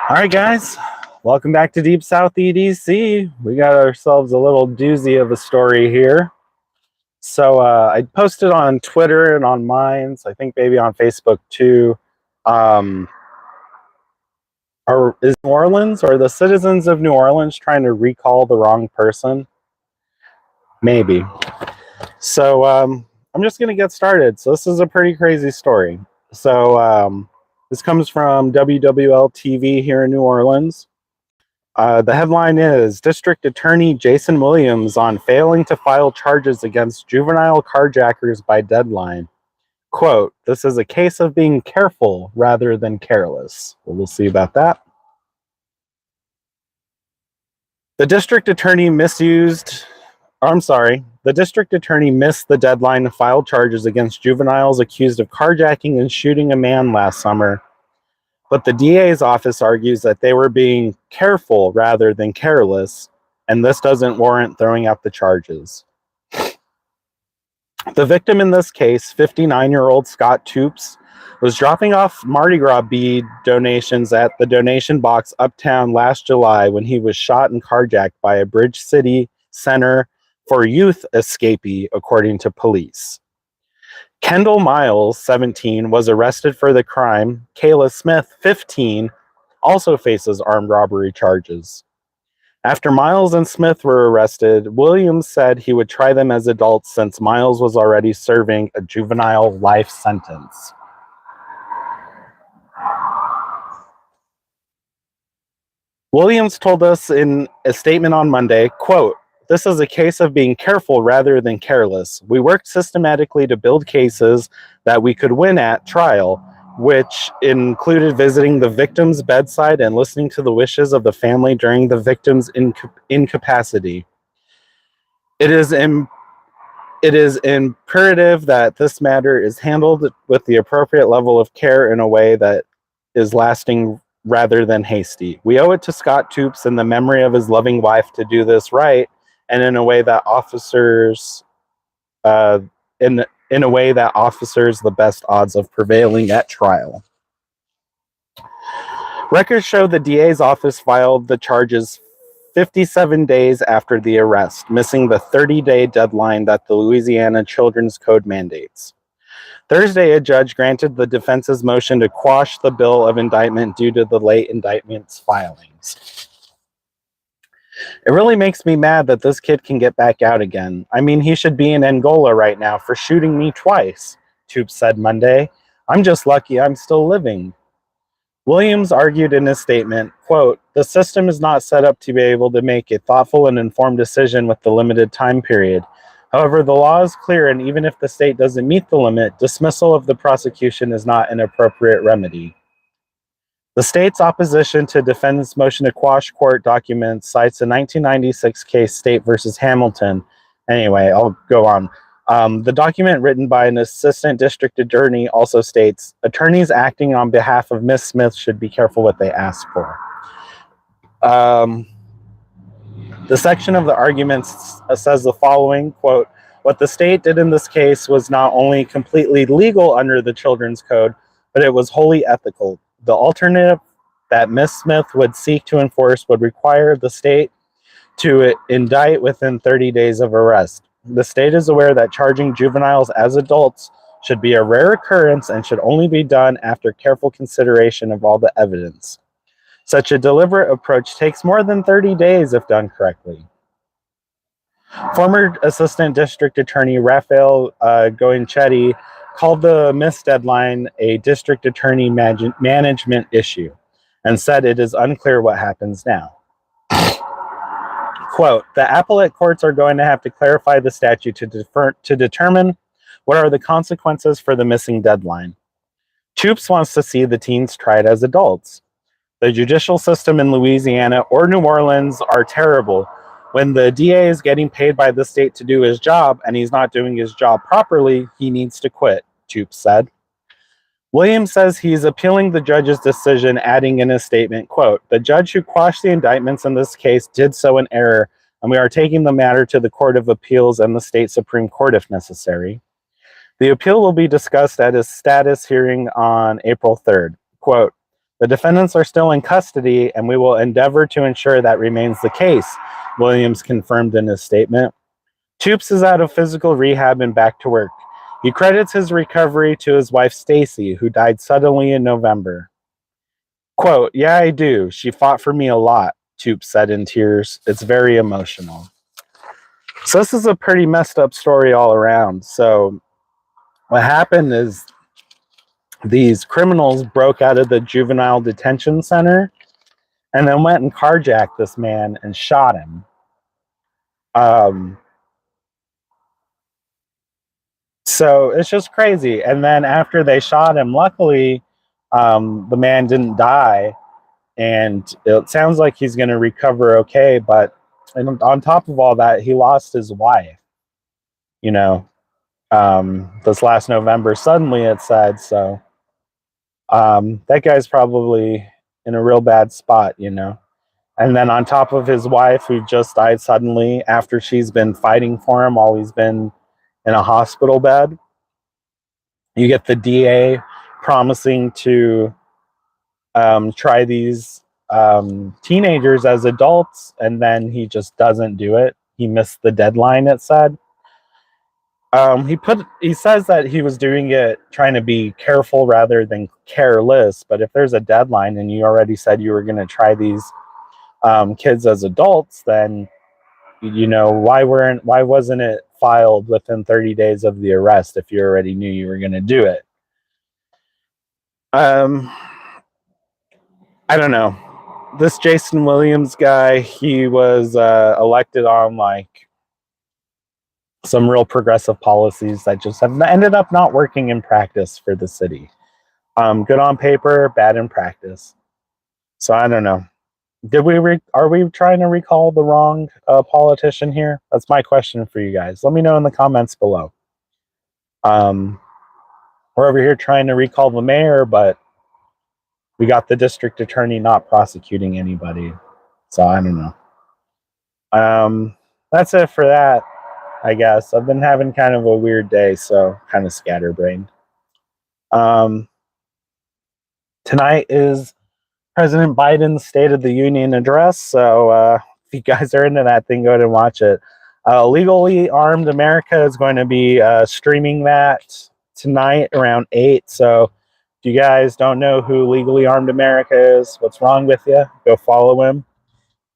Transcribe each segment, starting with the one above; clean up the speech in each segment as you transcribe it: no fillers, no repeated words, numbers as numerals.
All right, guys, welcome back to Deep South EDC. We got ourselves a little doozy of a story here. So I posted on Twitter and on Minds, I think maybe on Facebook too. Is New Orleans or the citizens of New Orleans trying to recall the wrong person? Maybe. So I'm just going to get started. So this is a pretty crazy story. So this comes from WWL TV here in New Orleans. The headline is District Attorney Jason Williams on failing to file charges against juvenile carjackers by deadline. Quote, this is a case of being careful rather than careless. We'll see about that. The district attorney missed the deadline to file charges against juveniles accused of carjacking and shooting a man last summer. But the DA's office argues that they were being careful rather than careless, and this doesn't warrant throwing out the charges. The victim in this case, 59-year-old Scott Toops, was dropping off Mardi Gras bead donations at the donation box uptown last July when he was shot and carjacked by a Bridge City Center for Youth escapee, according to police. Kendall Miles, 17, was arrested for the crime. Kayla Smith, 15, also faces armed robbery charges. After Miles and Smith were arrested, Williams said he would try them as adults since Miles was already serving a juvenile life sentence. Williams told us in a statement on Monday, quote, this is a case of being careful rather than careless. We worked systematically to build cases that we could win at trial, which included visiting the victim's bedside and listening to the wishes of the family during the victim's incapacity. It is imperative that this matter is handled with the appropriate level of care in a way that is lasting rather than hasty. We owe it to Scott Toops and the memory of his loving wife to do this right, and in a way that offers the best odds of prevailing at trial. Records show the DA's office filed the charges 57 days after the arrest, missing the 30-day deadline that the Louisiana Children's Code mandates. Thursday, a judge granted the defense's motion to quash the bill of indictment due to the late indictment's filings. It really makes me mad that this kid can get back out again. I mean, he should be in Angola right now for shooting me twice, Toops said Monday. I'm just lucky I'm still living. Williams argued in his statement, quote, the system is not set up to be able to make a thoughtful and informed decision with the limited time period. However, the law is clear, and even if the state doesn't meet the limit, dismissal of the prosecution is not an appropriate remedy. The state's opposition to defendant's motion to quash court documents cites a 1996 case, State versus Hamilton. Anyway, I'll go on. The document, written by an assistant district attorney, also states, attorneys acting on behalf of Ms. Smith should be careful what they ask for. The section of the argument says the following, quote, what the state did in this case was not only completely legal under the Children's Code, but it was wholly ethical. The alternative that Ms. Smith would seek to enforce would require the state to indict within 30 days of arrest. The state is aware that charging juveniles as adults should be a rare occurrence and should only be done after careful consideration of all the evidence. Such a deliberate approach takes more than 30 days if done correctly. Former Assistant District Attorney Raphael Goinchetti called the missed deadline a district attorney management issue and said it is unclear what happens now. Quote, the appellate courts are going to have to clarify the statute to determine what are the consequences for the missing deadline. Toops wants to see the teens tried as adults. The judicial system in Louisiana or New Orleans are terrible. When the DA is getting paid by the state to do his job and he's not doing his job properly, he needs to quit, Toops said. Williams says he's appealing the judge's decision, adding in his statement, quote, the judge who quashed the indictments in this case did so in error, and we are taking the matter to the Court of Appeals and the state Supreme Court if necessary. The appeal will be discussed at his status hearing on April 3rd. Quote, The defendants are still in custody, and we will endeavor to ensure that remains the case, Williams confirmed in his statement. Toops is out of physical rehab and back to work. He credits his recovery to his wife, Stacy, who died suddenly in November. Quote, "Yeah, I do. She fought for me a lot," Toops said in tears. "It's very emotional." So this is a pretty messed up story all around. So what happened is these criminals broke out of the juvenile detention center and then went and carjacked this man and shot him. So it's just crazy. And then after they shot him, luckily, the man didn't die. And it sounds like he's going to recover okay. But on top of all that, he lost his wife, this last November. Suddenly, it said. So that guy's probably in a real bad spot, And then on top of his wife, who just died suddenly after she's been fighting for him while he's been in a hospital bed, you get the DA promising to try these teenagers as adults, and then he just doesn't do it. He missed the deadline, it said. He says that he was doing it trying to be careful rather than careless, but if there's a deadline and you already said you were going to try these kids as adults, then why wasn't it filed within 30 days of the arrest if you already knew you were going to do it? I don't know. This Jason Williams guy, he was elected on some real progressive policies that just have ended up not working in practice for the city. Good on paper, bad in practice. So I don't know. Are we trying to recall the wrong politician here? That's my question for you guys. Let me know in the comments below. We're over here trying to recall the mayor, but we got the district attorney not prosecuting anybody. So I don't know. That's it for that, I guess. I've been having kind of a weird day, so kind of scatterbrained. Tonight is President Biden's State of the Union address, so if you guys are into that thing, go ahead and watch it. Legally Armed America is going to be streaming that tonight around 8, so if you guys don't know who Legally Armed America is, what's wrong with you? Go follow him.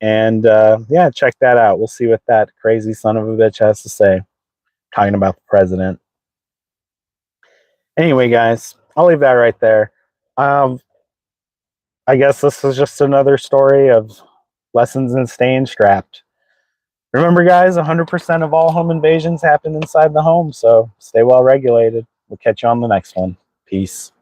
And yeah, check that out. We'll see what that crazy son of a bitch has to say, talking about the president. Anyway, guys, I'll leave that right there. I guess this is just another story of lessons in staying strapped. Remember, guys, 100% of all home invasions happen inside the home, so stay well regulated. We'll catch you on the next one. Peace.